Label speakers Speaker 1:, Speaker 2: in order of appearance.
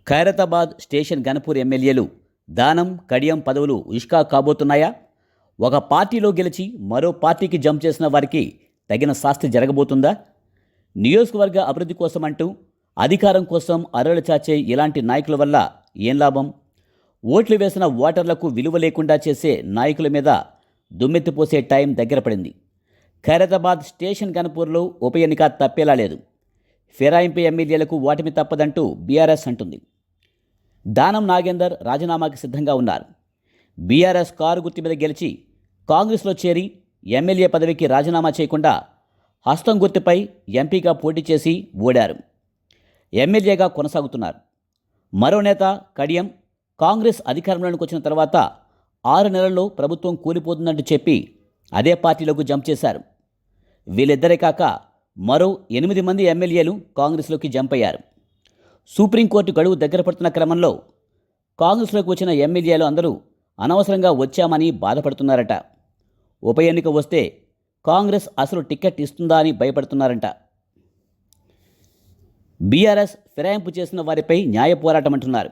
Speaker 1: Khairatabad station Ghanpur ఎమ్మెల్యేలు దానం కడియం పదవులు ఇష్కా కాబోతున్నాయా? ఒక పార్టీలో గెలిచి మరో పార్టీకి జంప్ చేసిన వారికి తగిన శాస్తి జరగబోతుందా? నియోజకవర్గ అభివృద్ధి కోసం అంటూ అధికారం కోసం అరలు చాచే ఇలాంటి నాయకుల వల్ల ఏం లాభం? ఓట్లు వేసిన ఓటర్లకు విలువ లేకుండా చేసే నాయకుల మీద దుమ్మెత్తిపోసే టైం దగ్గర పడింది. ఖైరతాబాద్ స్టేషన్ గన్పూర్లో ఉప ఎన్నిక తప్పేలా లేదు. ఫిరాయింపు ఎమ్మెల్యేలకు ఓటమి తప్పదంటూ బీఆర్ఎస్ అంటుంది. దానం నాగేందర్ రాజీనామాకి సిద్ధంగా ఉన్నారు. బీఆర్ఎస్ కారు గుర్తు మీద గెలిచి కాంగ్రెస్లో చేరి ఎమ్మెల్యే పదవికి రాజీనామా చేయకుండా హస్తం గుర్తుపై ఎంపీగా పోటీ చేసి ఓడారు. ఎమ్మెల్యేగా కొనసాగుతున్నారు. మరో నేత కడియం కాంగ్రెస్ అధికారంలోకి వచ్చిన తర్వాత 6 నెలల్లో ప్రభుత్వం కూలిపోతుందంటూ చెప్పి అదే పార్టీలోకి జంప్ చేశారు. వీళ్ళిద్దరే కాక మరో 8 మంది ఎమ్మెల్యేలు కాంగ్రెస్లోకి జంప్ అయ్యారు. సుప్రీంకోర్టు గడువు దగ్గర పడుతున్న క్రమంలో కాంగ్రెస్లోకి వచ్చిన ఎమ్మెల్యేలు అందరూ అనవసరంగా వచ్చామని బాధపడుతున్నారట. ఉప ఎన్నిక వస్తే కాంగ్రెస్ అసలు టికెట్ ఇస్తుందా అని భయపడుతున్నారంట. బీఆర్ఎస్ ఫిరాయింపు చేసిన వారిపై న్యాయ పోరాటం అంటున్నారు.